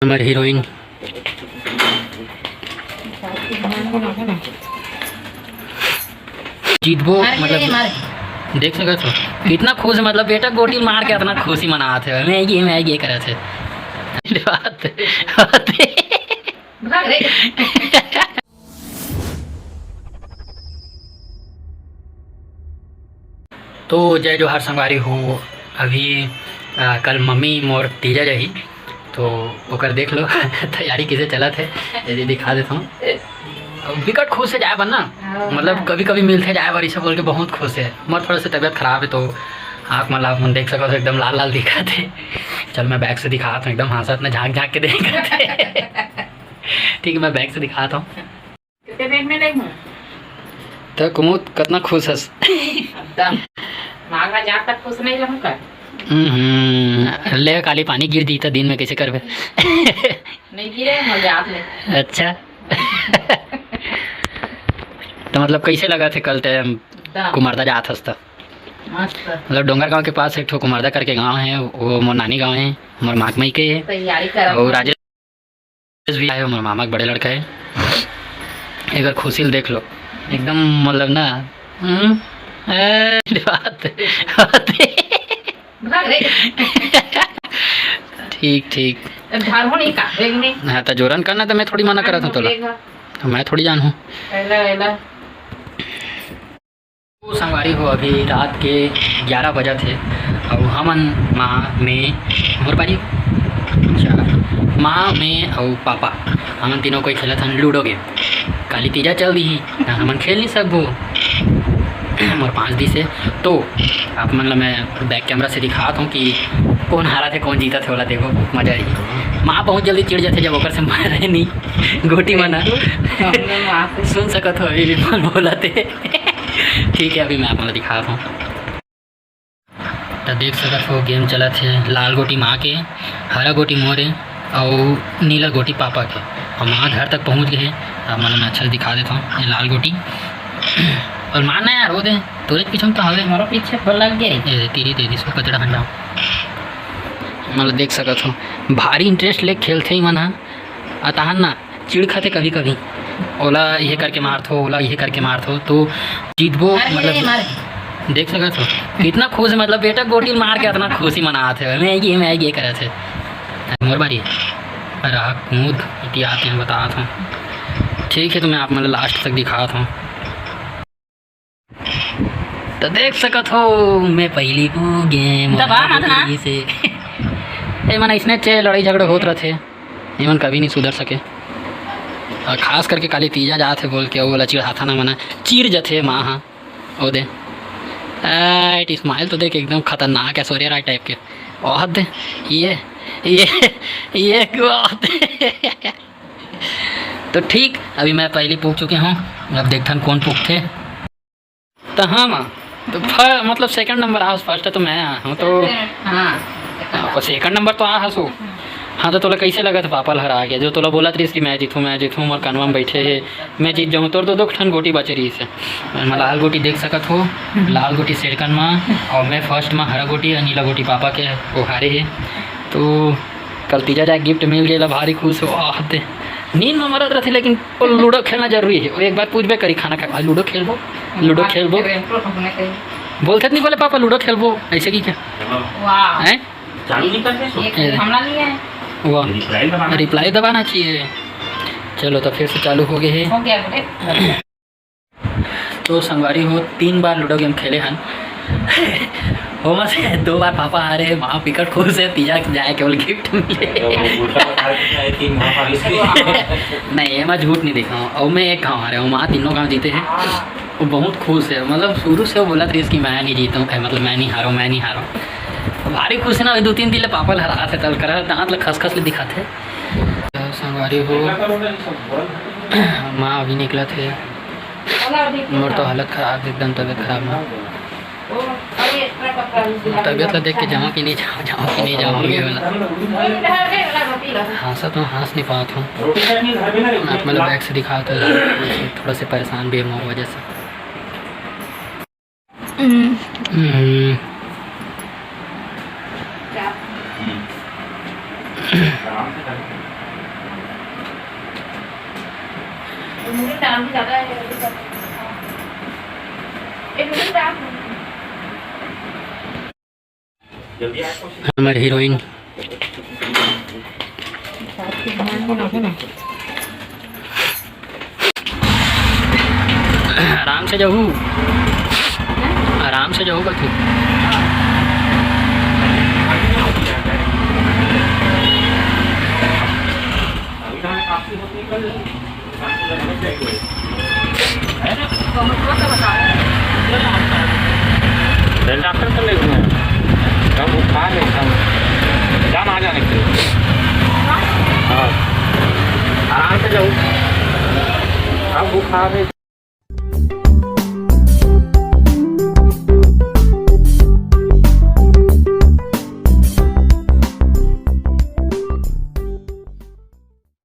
हमारी हीरोइन जीतबो मतलब देख सका तो कितना खुश मतलब बेटा गोटी मार के इतना खुशी मना थे मैं ये करे थे तो जय जोहार संगवारी हो। अभी कल मम्मी मोर तीजा रही तो ओकर देख लो तैयारी किसे चला थे यदि दिखा देता हूँ। विकट खुश है जाए बनना मतलब कभी कभी मिलते जाए बार सब बोल के बहुत खुश है। मोर थोड़ा सा तबीयत खराब है तो आँख में लाभ देख सको तो एकदम लाल लाल दिखा थे। चल मैं बैग से दिखाता हूँ एकदम हंसत में झाँक झाँक के देखा थे। ठीक है मैं बैग से दिखाता हूँ तो कुमुद कितना खुश है खुश नहीं रहूँगा। ले काली पानी गिर दी तो दिन में कैसे करबे नहीं गिरे मजाक में। अच्छा तो मतलब कैसे लगा थे कल ते कुमारदा जात हस तो मतलब डोंगर गांव के पास एक ठो कुमारदा करके गांव है वो मोर नानी गांव है मोर माक मई के तैयारी कर और राजेश भी आए मोर मामा के बड़े लड़का है। एक बार खुशी देख लो एकदम मतलब ना ठीक ठीक हाँ तो जोरन करना तो मैं थोड़ी मना करा था तो मैं थोड़ी जान हूँ। संगवारी हो अभी रात के 11 बजे थे और हमन माँ में मोर पारी माँ में और पापा हमन तीनों कोई खेला था लूडो गेम। काली तीजा चल दी हमन खेल नहीं सकबो मोर 5 दिन से तो आप मतलब मैं बैक कैमरा से दिखाता हूँ कि कौन हारा थे कौन जीता थे वाला देखो मजा आई। माँ बहुत जल्दी चिढ़ जाते जब ओकर से मार रहे नहीं गोटी मना सुन सकत हो अभी भी बोला थे। ठीक है अभी मैं आप मतलब दिखाता हूँ तो देख सकत हो गेम चला थे लाल गोटी माँ के हरा गोटी मोरे और नीला गोटी पापा के और माँ घर तक पहुँच गए। अब मतलब मैं अच्छा से दिखा देता हूँ ये लाल गोटी और मारना यार हो दे तोरे पीछे तो हवे हमारा पीछे फल लग गया तेरी तेरी सो कचड़ा हंडा मतलब देख सकत हो भारी इंटरेस्ट ले खेलते ही मन अतहन ना चिड़ खाते कभी कभी ओला ये करके मारथो ओला ये करके मारथो तो जीतबो मतलब देख सकत हो कितना खुश मतलब बेटा गोटी मार के इतना खुशी मना थे मैं ये करे थे मोर बारी रहा कूद इतिहास में बता था। ठीक है तो मैं आप मतलब लास्ट तक दिखाता हूँ तो देख सकत हो मैं पहली को गेम से मन इसने चे लड़ाई झगड़े होते रहते मन कभी नहीं सुधर सके और खास करके काली तीजा जाते बोल के वो वाला चिढ़ाता ना मना चिर जाते माँ हाँ ओ दे स्माइल तो देख एकदम खतरनाक है सोरिया राय टाइप के और दे ये तो ठीक अभी मैं पहले पूछ चुके हूँ अब देखता कौन पूछते तो हाँ माँ तो मतलब सेकंड नंबर आ फर्स्ट तो मैं हूँ तो हाँ सेकंड नंबर तो आ हंसू। हाँ तो तोला कैसे लगा था पापा हरा गया जो तोला बोला थी कि मैं जीतूँ मोर कनवा में बैठे है मैं जीत जाऊँ तोर तो 2 ठन गोटी बचे रही से मैं लाल गोटी देख सकत हो लाल गोटी सेकंड में और मैं फर्स्ट में हरा गोटी और नीला गोटी पापा के वो हारे है। तो कल तीजा जाए गिफ्ट मिल गया भारी खुश हो आते नींद में मरद रही लेकिन लूडो खेलना जरूरी है। एक बार पूछबे करी खाना खा लूडो खेलबो बोलते नहीं बोले पापा लूडो खेलबो ऐसे की क्या है वाह रिप्लाई दबाना चाहिए। चलो तो फिर से चालू हो गए है तो संगवारी हो 3 बार लूडो गेम खेले हैं हो में से 2 बार पापा आ रहे वहाँ पिकट खुश है तीजा जाए केवल गिफ्ट मिले नहीं मैं झूठ नहीं देखा हूँ और मैं एक गाँव आ रहा हूँ वहाँ तीनों गाँव जीते हैं वो बहुत खुश है मतलब शुरू से वो बोला था कि मैं नहीं जीता हूँ मतलब मैं नहीं हारा हूँ भारी खुश है ना 2-3 दिन पापा हरा थे तल कर दाँत ल खस ले दिखाते संगवारी हो माँ अभी निकला थे मोर तो हालत खराब एकदम तबीयत खराब ना तबीयत ला देख के जाऊँ कि नहीं जाऊँगी हंसा तो हंस नहीं पाता हूँ आप मतलब बैग से दिखाता हूँ थोड़ा से परेशान भी हूँ वजह से मुझे टाइम भी ज़्यादा है। एक मिनट टाइम। हमारे हीरोइन आराम से जाऊ, आराम से जाऊँगा तू। डॉक्टर तो ले घूमे कब बुखार है कब जान आ जाने के हाँ आराम से जाऊँ अब बुखार है।